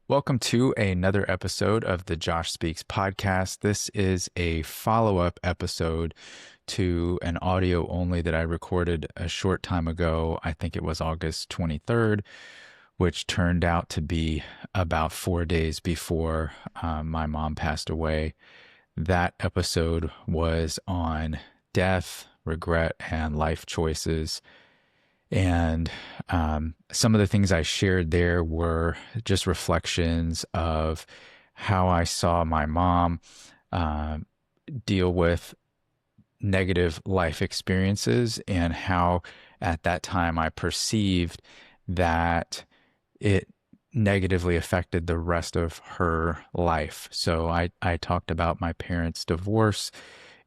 Welcome to another episode of the Josh Speaks podcast. This is a follow-up episode to an audio only that I recorded a short time ago. I think it was August 23rd, which turned out to be about 4 days before my mom passed away. That episode was on death, regret, and life choices. And some of the things I shared there were just reflections of how I saw my mom uh, deal with negative life experiences and how at that time I perceived that it negatively affected the rest of her life. So I talked about my parents' divorce,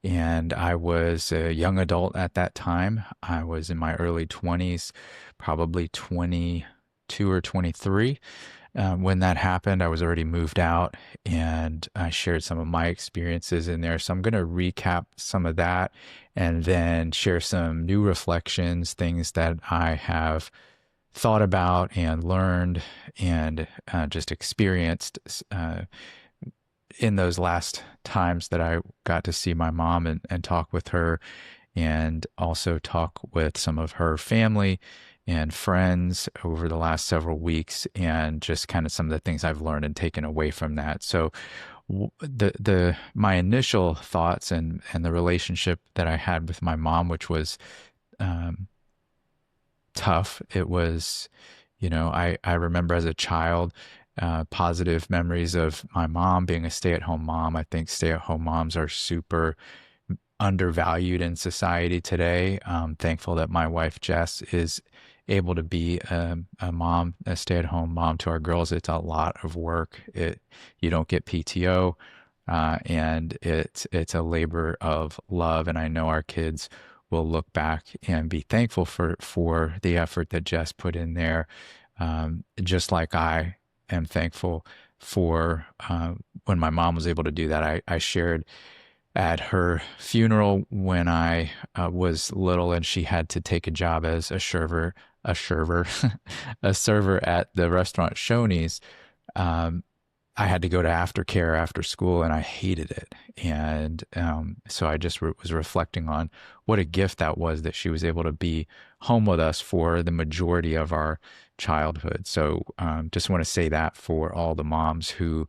and I was a young adult at that time. I was in my early 20s, probably 22 or 23. When that happened, I was already moved out, and I shared some of my experiences in there. So I'm going to recap some of that and then share some new reflections, things that I have thought about and learned and just experienced in those last times that I got to see my mom and talk with her, and also talk with some of her family and friends over the last several weeks, and just kind of some of the things I've learned and taken away from that. So the my initial thoughts and the relationship that I had with my mom, which was um, tough. It was, I remember as a child, positive memories of my mom being a stay-at-home mom. I think stay-at-home moms are super undervalued in society today. I'm thankful that my wife Jess is able to be a mom, a stay-at-home mom to our girls. It's a lot of work. You don't get PTO, and it's a labor of love. And I know our kids will look back and be thankful for the effort that Jess put in there, just like I am thankful for when my mom was able to do that. I shared at her funeral when I was little, and she had to take a job as a server at the restaurant Shoney's. Um, I had to go to aftercare after school, and I hated it. And so I just was reflecting on what a gift that was, that she was able to be home with us for the majority of our childhood. So just want to say that for all the moms who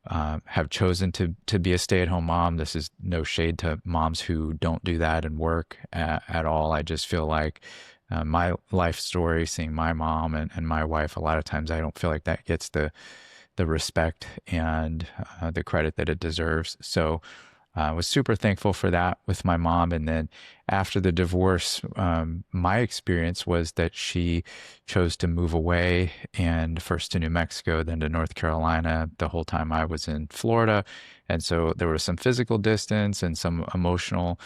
have chosen to be a stay-at-home mom. This is no shade to moms who don't do that and work at all. I just feel like my life story, seeing my mom and my wife, a lot of times I don't feel like that gets the respect and the credit that it deserves. So I was super thankful for that with my mom. And then after the divorce, my experience was that she chose to move away, and first to New Mexico, then to North Carolina, the whole time I was in Florida. And so there was some physical distance and some emotional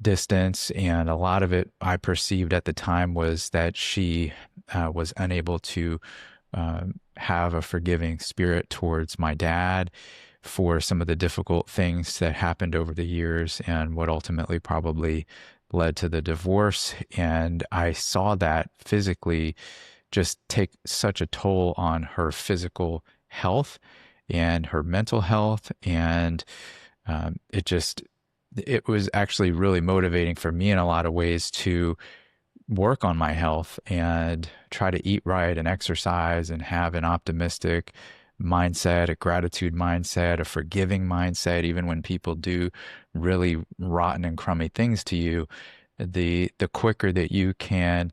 distance. And a lot of it I perceived at the time was that she was unable to have a forgiving spirit towards my dad for some of the difficult things that happened over the years and what ultimately probably led to the divorce. And I saw that physically just take such a toll on her physical health and her mental health. And it was actually really motivating for me in a lot of ways to work on my health and try to eat right and exercise and have an optimistic mindset, a gratitude mindset, a forgiving mindset, even when people do really rotten and crummy things to you. The quicker that you can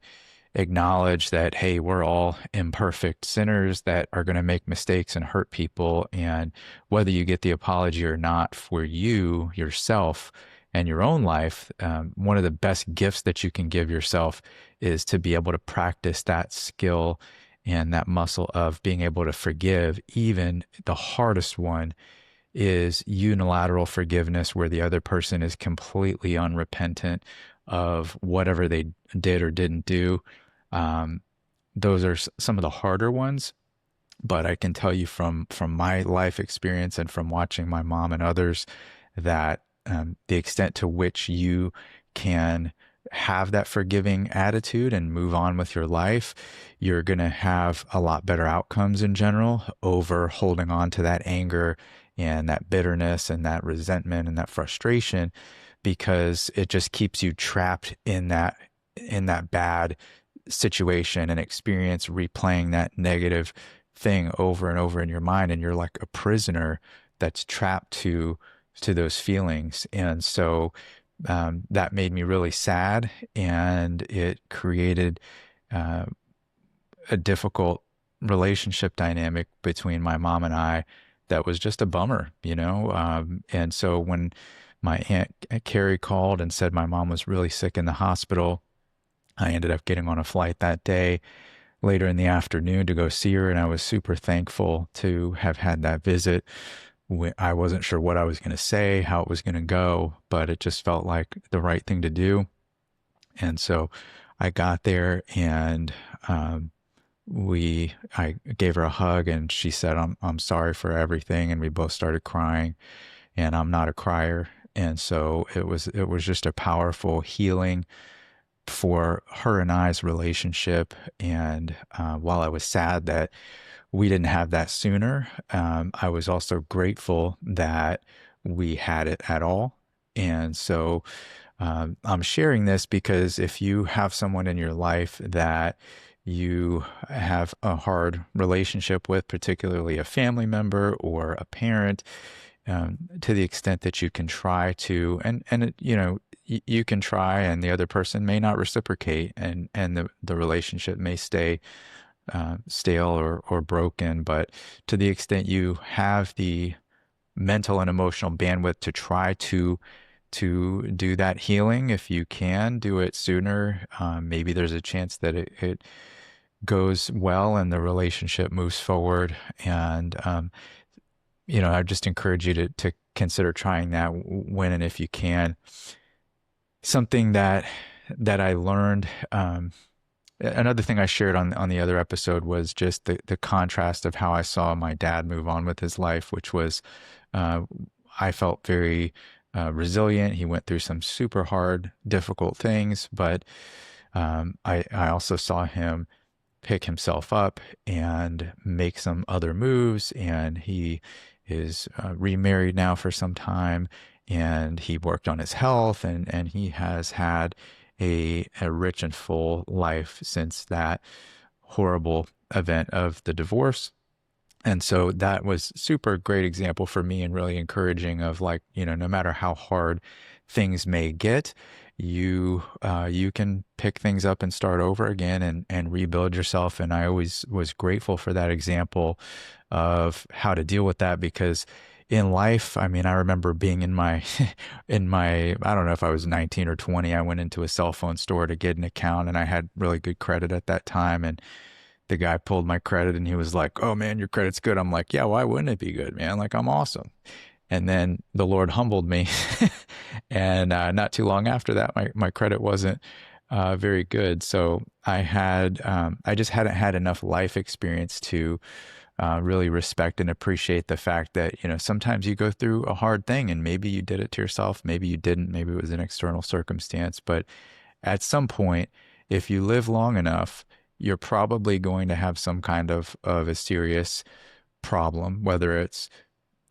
acknowledge that, hey, we're all imperfect sinners that are going to make mistakes and hurt people, and whether you get the apology or not for you yourself and your own life, one of the best gifts that you can give yourself is to be able to practice that skill and that muscle of being able to forgive. Even the hardest one is unilateral forgiveness, where the other person is completely unrepentant of whatever they did or didn't do. Um, those are some of the harder ones. But I can tell you from my life experience and from watching my mom and others that the extent to which you can have that forgiving attitude and move on with your life, you're going to have a lot better outcomes in general over holding on to that anger and that bitterness and that resentment and that frustration, because it just keeps you trapped in that bad situation and experience, replaying that negative thing over and over in your mind, and you're like a prisoner that's trapped to those feelings. And so that made me really sad, and it created uh, a difficult relationship dynamic between my mom and I that was just a bummer, you know? And so when my Aunt Carrie called and said my mom was really sick in the hospital, I ended up getting on a flight that day later in the afternoon to go see her, and I was super thankful to have had that visit. I wasn't sure what I was going to say, how it was going to go, but it just felt like the right thing to do. And so I got there, and um, I gave her a hug, and she said, I'm sorry for everything. And we both started crying, and I'm not a crier. And so it was just a powerful healing for her and I's relationship. And while I was sad that we didn't have that sooner, I was also grateful that we had it at all. And so I'm sharing this because if you have someone in your life that you have a hard relationship with, particularly a family member or a parent, to the extent that you can try to, you know, you can try, and the other person may not reciprocate, and the relationship may stay stale or broken. But to the extent you have the mental and emotional bandwidth to try to do that healing, if you can do it sooner, maybe there's a chance that it goes well and the relationship moves forward. And you know, I just encourage you to consider trying that when and if you can. Something that I learned, another thing I shared on the other episode was just the contrast of how I saw my dad move on with his life, which was uh, I felt very resilient. He went through some super hard, difficult things, but I also saw him pick himself up and make some other moves. And he is remarried now for some time, and he worked on his health, and he has had a rich and full life since that horrible event of the divorce. And so that was super great example for me, and really encouraging of, like, you know, no matter how hard things may get, you can pick things up and start over again and rebuild yourself. And I always was grateful for that example of how to deal with that, because in life, I mean, I remember being in my in my, I don't know if I was 19 or 20, I went into a cell phone store to get an account, and I had really good credit at that time. And the guy pulled my credit, and he was like, "Oh man, your credit's good." I'm like, "Yeah, why wouldn't it be good, man? Like, I'm awesome." And then the Lord humbled me. And not too long after that, my credit wasn't very good. So I just hadn't had enough life experience to really respect and appreciate the fact that, you know, sometimes you go through a hard thing, and maybe you did it to yourself, maybe you didn't, maybe it was an external circumstance. But at some point, if you live long enough, you're probably going to have some kind of a serious problem, whether it's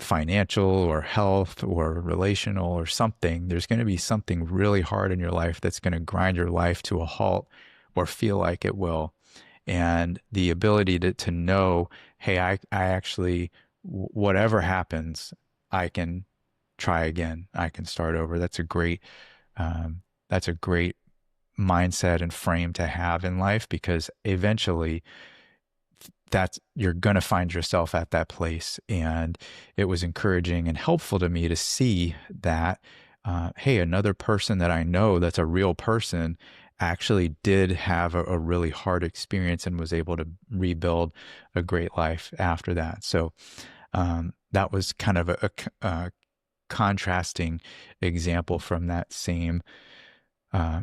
financial or health or relational or something. There's going to be something really hard in your life that's going to grind your life to a halt, or feel like it will. And the ability to know, hey, I actually, whatever happens, I can try again. I can start over. That's a great mindset and frame to have in life, because eventually that's, you're going to find yourself at that place. And it was encouraging and helpful to me to see that, hey, another person that I know that's a real person actually did have a really hard experience and was able to rebuild a great life after that. So that was kind of a contrasting example from that same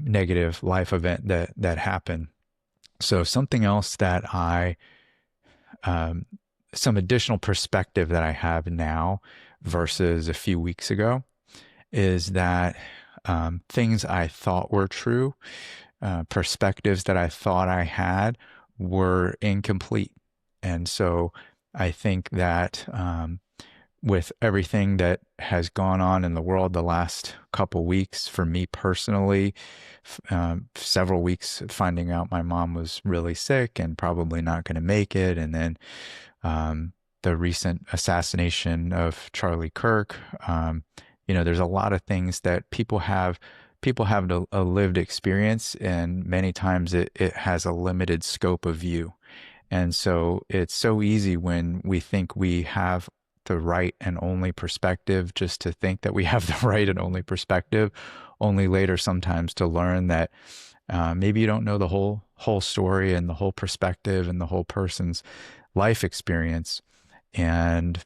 negative life event that happened. So something else that um, some additional perspective that I have now versus a few weeks ago is that things I thought were true, perspectives that I thought I had were incomplete. And so I think that with everything that has gone on in the world the last couple weeks, for me personally, several weeks finding out my mom was really sick and probably not going to make it, and then um, the recent assassination of Charlie Kirk. There's a lot of things that people have a lived experience, and many times it has a limited scope of view. And so it's so easy when we think we have the right and only perspective just to think that we have the right and only perspective, only later sometimes to learn that maybe you don't know the whole story and the whole perspective and the whole person's life experience. And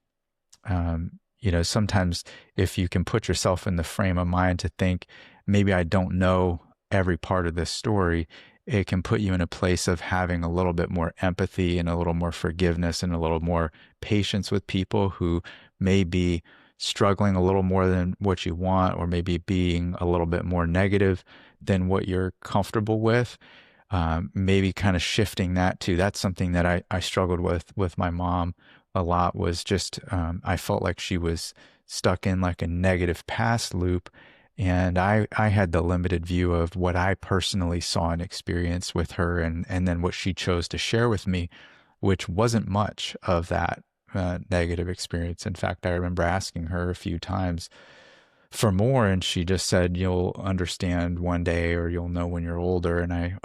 sometimes if you can put yourself in the frame of mind to think, maybe I don't know every part of this story, it can put you in a place of having a little bit more empathy and a little more forgiveness and a little more patience with people who may be struggling a little more than what you want, or maybe being a little bit more negative than what you're comfortable with. Maybe kind of shifting that to, that's something that I struggled with my mom a lot, was just I felt like she was stuck in like a negative past loop. And I had the limited view of what I personally saw and experienced with her, and then what she chose to share with me, which wasn't much of that negative experience. In fact, I remember asking her a few times for more, and she just said, "You'll understand one day, or you'll know when you're older." And I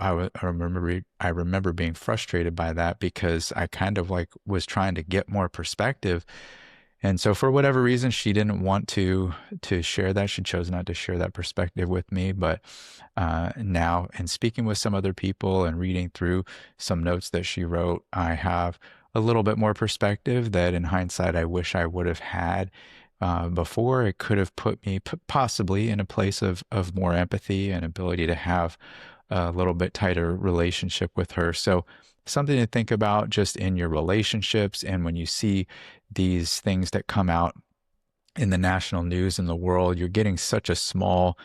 remember being frustrated by that, because I kind of like was trying to get more perspective. And so for whatever reason, she didn't want to share that. She chose not to share that perspective with me. But now, in speaking with some other people and reading through some notes that she wrote, I have a little bit more perspective that, in hindsight, I wish I would have had before. It could have put me possibly in a place of more empathy and ability to have a little bit tighter relationship with her. So something to think about just in your relationships, and when you see these things that come out in the national news in the world, you're getting such a small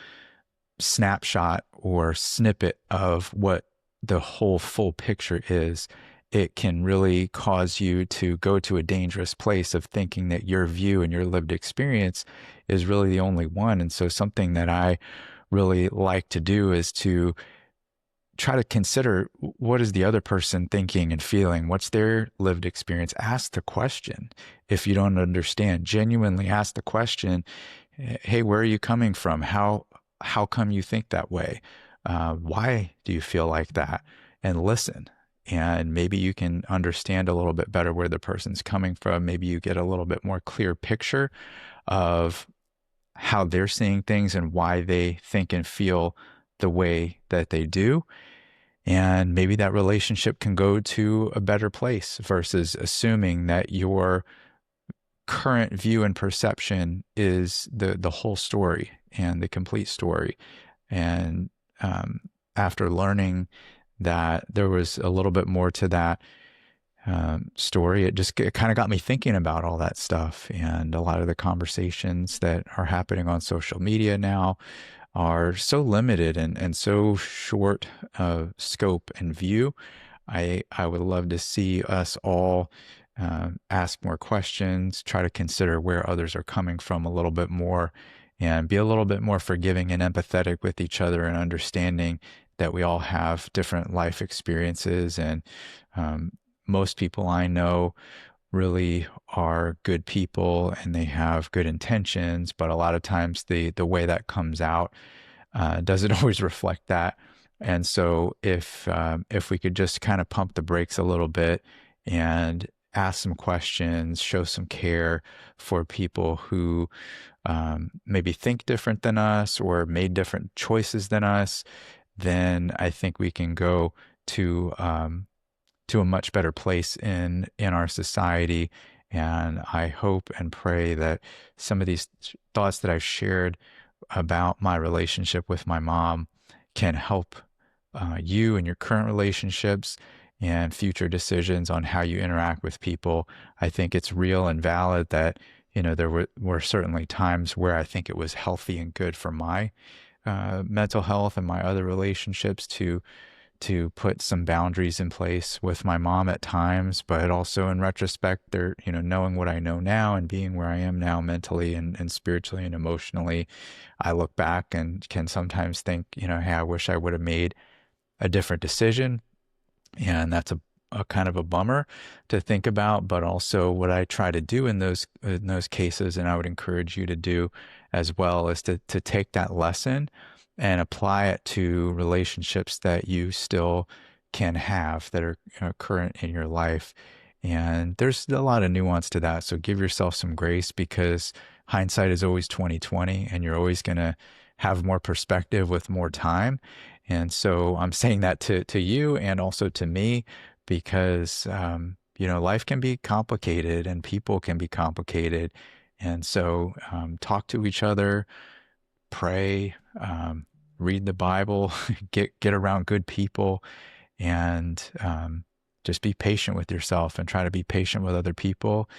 snapshot or snippet of what the whole full picture is. It can really cause you to go to a dangerous place of thinking that your view and your lived experience is really the only one. And so something that I really like to do is to try to consider, what is the other person thinking and feeling? What's their lived experience? Ask the question. If you don't understand, genuinely ask the question. Hey, where are you coming from? How come you think that way? Why do you feel like that? And listen. And maybe you can understand a little bit better where the person's coming from. Maybe you get a little bit more clear picture of how they're seeing things and why they think and feel the way that they do. And maybe that relationship can go to a better place, versus assuming that your current view and perception is the whole story and the complete story. And after learning that there was a little bit more to that story, it kind of got me thinking about all that stuff. And a lot of the conversations that are happening on social media now are so limited and so short of scope and view. I would love to see us all ask more questions, try to consider where others are coming from a little bit more, and be a little bit more forgiving and empathetic with each other, and understanding that we all have different life experiences. And most people I know really are good people, and they have good intentions, but a lot of times the way that comes out doesn't always reflect that. And so if we could just kind of pump the brakes a little bit and ask some questions, show some care for people who maybe think different than us or made different choices than us, then I think we can go to a much better place in our society. And I hope and pray that some of these thoughts that I've shared about my relationship with my mom can help you in your current relationships and future decisions on how you interact with people. I think it's real and valid that, there were certainly times where I think it was healthy and good for my mental health and my other relationships to put some boundaries in place with my mom at times, but also in retrospect, there, knowing what I know now and being where I am now mentally and spiritually and emotionally, I look back and can sometimes think, hey, I wish I would have made a different decision. And that's a kind of a bummer to think about, but also what I try to do in those cases, and I would encourage you to do as well, is to take that lesson and apply it to relationships that you still can have that are current in your life. And there's a lot of nuance to that. So give yourself some grace, because hindsight is always 2020, and you're always going to have more perspective with more time. And so I'm saying that to you and also to me, because life can be complicated and people can be complicated. And so talk to each other, pray, read the Bible, get around good people, and just be patient with yourself and try to be patient with other people,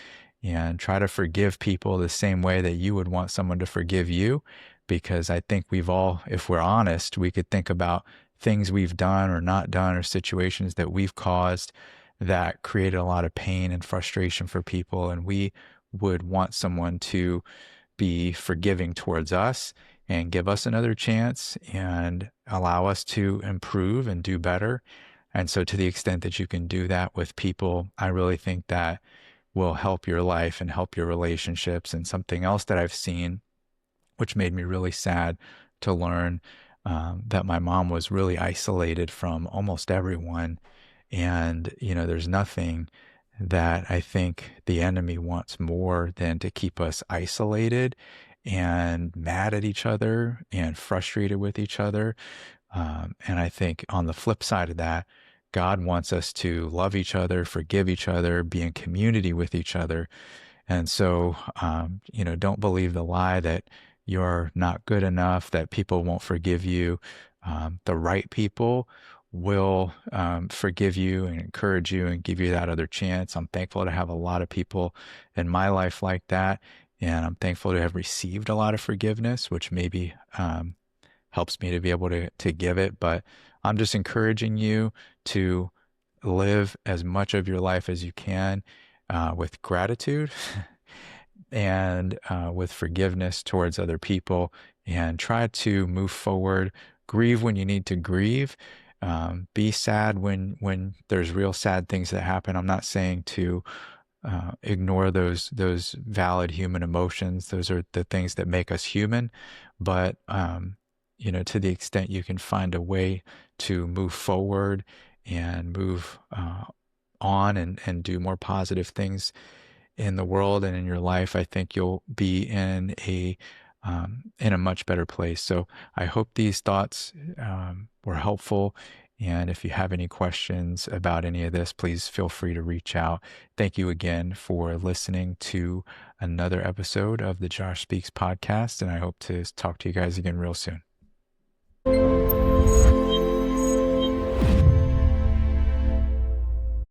and try to forgive people the same way that you would want someone to forgive you. Because I think we've all, if we're honest, we could think about things we've done or not done, or situations that we've caused that created a lot of pain and frustration for people. And we would want someone to be forgiving towards us and give us another chance and allow us to improve and do better. And so, to the extent that you can do that with people, I really think that will help your life and help your relationships. And something else that I've seen, which made me really sad to learn, that my mom was really isolated from almost everyone. And, there's nothing that I think the enemy wants more than to keep us isolated and mad at each other and frustrated with each other. And I think on the flip side of that, God wants us to love each other, forgive each other, be in community with each other. And so, don't believe the lie that you're not good enough, that people won't forgive you. The right people will forgive you and encourage you and give you that other chance. I'm thankful to have a lot of people in my life like that. And I'm thankful to have received a lot of forgiveness, which maybe helps me to be able to give it. But I'm just encouraging you to live as much of your life as you can with gratitude and with forgiveness towards other people, and try to move forward. Grieve when you need to grieve. Be sad when there's real sad things that happen. I'm not saying to ignore those valid human emotions. Those are the things that make us human. But to the extent you can find a way to move forward and move on and do more positive things in the world and in your life, I think you'll be in a much better place. So I hope these thoughts were helpful. And if you have any questions about any of this, please feel free to reach out. Thank you again for listening to another episode of the Josh Speaks podcast. And I hope to talk to you guys again real soon.